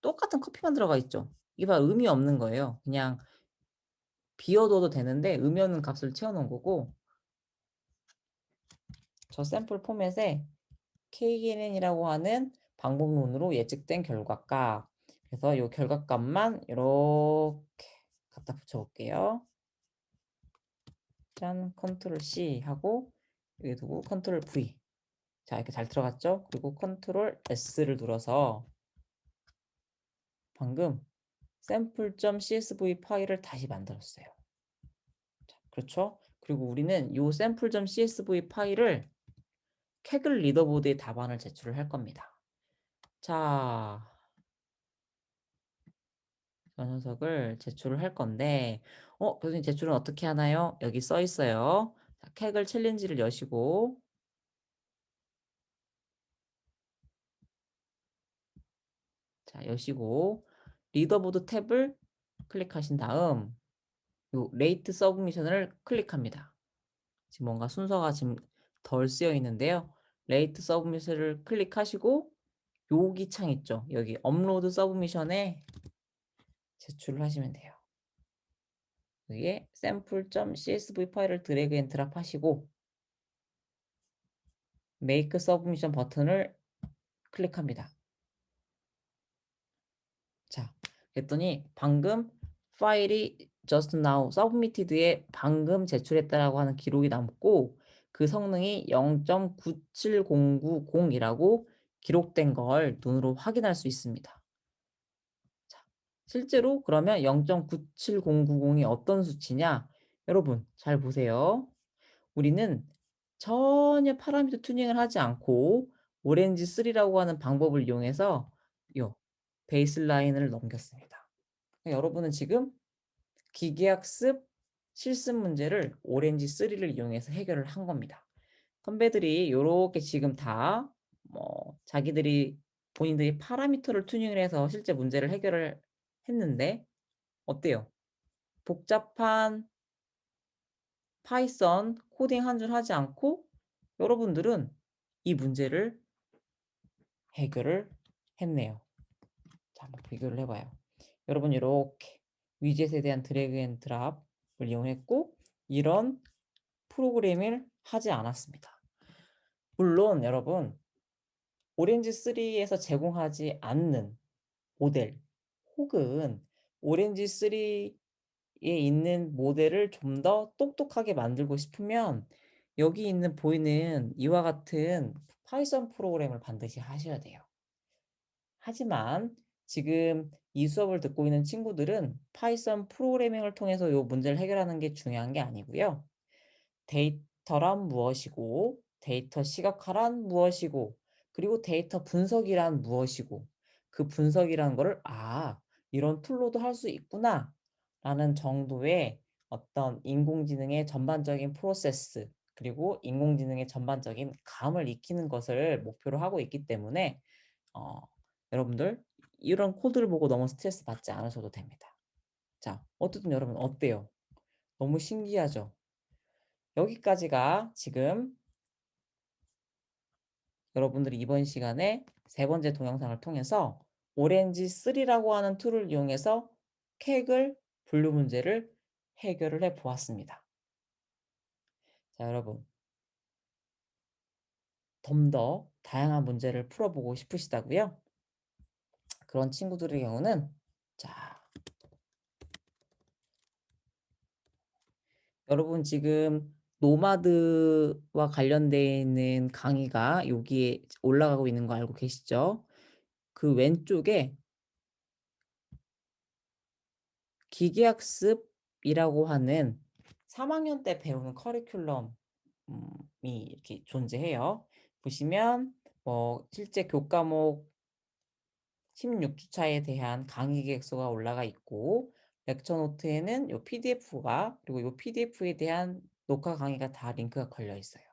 똑같은 커피만 들어가 있죠. 이게 봐 의미 없는 거예요. 그냥 비워둬도 되는데 의미 없는 값을 채워놓은 거고 저 샘플 포맷에 KNN이라고 하는 방법론으로 예측된 결과값 그래서 이 결과값만 이렇게 갖다 붙여 볼게요. 짠, 컨트롤 C 하고 여기 두고 컨트롤 V. 자, 이렇게 잘 들어갔죠? 그리고 컨트롤 S를 눌러서 방금 sample.csv 파일을 다시 만들었어요. 자, 그렇죠? 그리고 우리는 요 sample.csv 파일을 Kaggle 리더보드에 답안을 제출을 할 겁니다. 자, 저 녀석을 제출을 할 건데, 교수님 제출은 어떻게 하나요? 여기 써 있어요. 자, Kaggle 챌린지를 여시고, 자, 여시고, 리더보드 탭을 클릭하신 다음, 요 레이트 서브미션을 클릭합니다. 지금 뭔가 순서가 지금 덜 쓰여 있는데요. 레이트 서브미션을 클릭하시고, 여기 창 있죠? 여기 업로드 서브미션에 제출을 하시면 돼요. 여기에 sample.csv 파일을 드래그 앤 드랍 하시고 make submission 버튼을 클릭합니다. 자, 그랬더니 방금 파일이 just now submitted에 방금 제출했다라고 하는 기록이 남고 그 성능이 0.97090이라고 기록된 걸 눈으로 확인할 수 있습니다. 자, 실제로 그러면 0.97090이 어떤 수치냐? 여러분 잘 보세요. 우리는 전혀 파라미터 튜닝을 하지 않고 오렌지 3라고 하는 방법을 이용해서 요 베이스라인을 넘겼습니다. 여러분은 지금 기계학습 실습 문제를 오렌지 3를 이용해서 해결을 한 겁니다. 선배들이 요렇게 지금 다 자기들이 본인들이 파라미터를 튜닝을 해서 실제 문제를 해결을 했는데 어때요? 복잡한 파이썬 코딩 한 줄 하지 않고 여러분들은 이 문제를 해결을 했네요. 자, 한번 비교를 해봐요. 여러분 이렇게 위젯에 대한 드래그 앤 드랍을 이용했고 이런 프로그램을 하지 않았습니다. 물론 여러분 오렌지 3에서 제공하지 않는 모델 혹은 오렌지 3에 있는 모델을 좀 더 똑똑하게 만들고 싶으면 여기 있는 보이는 이와 같은 파이썬 프로그램을 반드시 하셔야 돼요. 하지만 지금 이 수업을 듣고 있는 친구들은 파이썬 프로그래밍을 통해서 이 문제를 해결하는 게 중요한 게 아니고요. 데이터란 무엇이고, 데이터 시각화란 무엇이고, 그리고 데이터 분석이란 무엇이고, 그 분석이라는 거를, 이런 툴로도 할 수 있구나, 라는 정도의 어떤 인공지능의 전반적인 프로세스, 그리고 인공지능의 전반적인 감을 익히는 것을 목표로 하고 있기 때문에, 어, 여러분들, 이런 코드를 보고 너무 스트레스 받지 않으셔도 됩니다. 자, 어쨌든 여러분, 어때요? 너무 신기하죠? 여기까지가 지금 여러분들이 이번 시간에 세 번째 동영상을 통해서 오렌지 3라고 하는 툴을 이용해서 캑을 분류 문제를 해결을 해 보았습니다. 자, 여러분. 좀 더 다양한 문제를 풀어보고 싶으시다고요? 그런 친구들의 경우는 자, 여러분 지금 노마드와 관련되어 있는 강의가 여기에 올라가고 있는 거 알고 계시죠? 그 왼쪽에 기계학습이라고 하는 3학년 때 배우는 커리큘럼이 이렇게 존재해요. 보시면 실제 교과목 16주차에 대한 강의 계획서가 올라가 있고 렉처 노트에는 요 PDF가 그리고 요 PDF에 대한 녹화 강의가 다 링크가 걸려 있어요.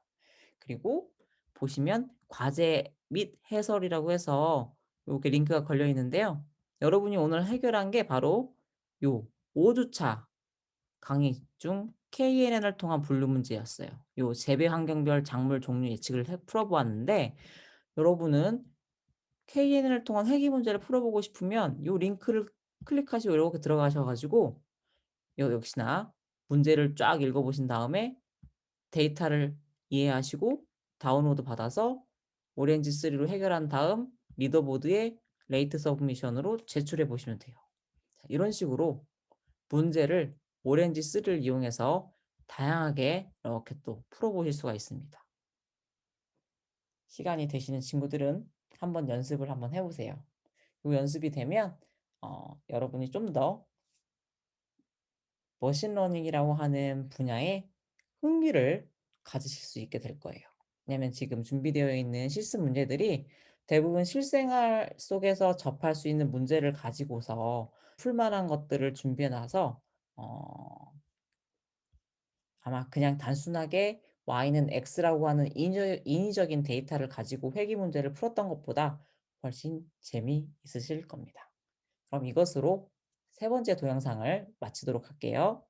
그리고 보시면 과제 및 해설이라고 해서 요렇게 링크가 걸려 있는데요. 여러분이 오늘 해결한 게 바로 요 5주차 강의 중 KNN을 통한 분류 문제였어요. 요 재배 환경별 작물 종류 예측을 풀어 보았는데 여러분은 KNN을 통한 회귀 문제를 풀어보고 싶으면 요 링크를 클릭하시고 이렇게 들어가셔 가지고 역시나 문제를 쫙 읽어 보신 다음에 데이터를 이해하시고 다운로드 받아서 오렌지 3로 해결한 다음 리더보드에 레이트 서브미션으로 제출해 보시면 돼요. 자, 이런 식으로 문제를 오렌지 쓸을 이용해서 다양하게 이렇게 또 풀어보실 수가 있습니다. 시간이 되시는 친구들은 한번 연습을 한번 해 보세요. 요 연습이 되면 여러분이 좀 더 머신러닝이라고 하는 분야에 흥미를 가지실 수 있게 될 거예요. 왜냐하면 지금 준비되어 있는 실습 문제들이 대부분 실생활 속에서 접할 수 있는 문제를 가지고서 풀 만한 것들을 준비해 놔서 어 아마 그냥 단순하게 y는 x라고 하는 인위적인 데이터를 가지고 회귀 문제를 풀었던 것보다 훨씬 재미있으실 겁니다. 그럼 이것으로 세 번째 동영상을 마치도록 할게요.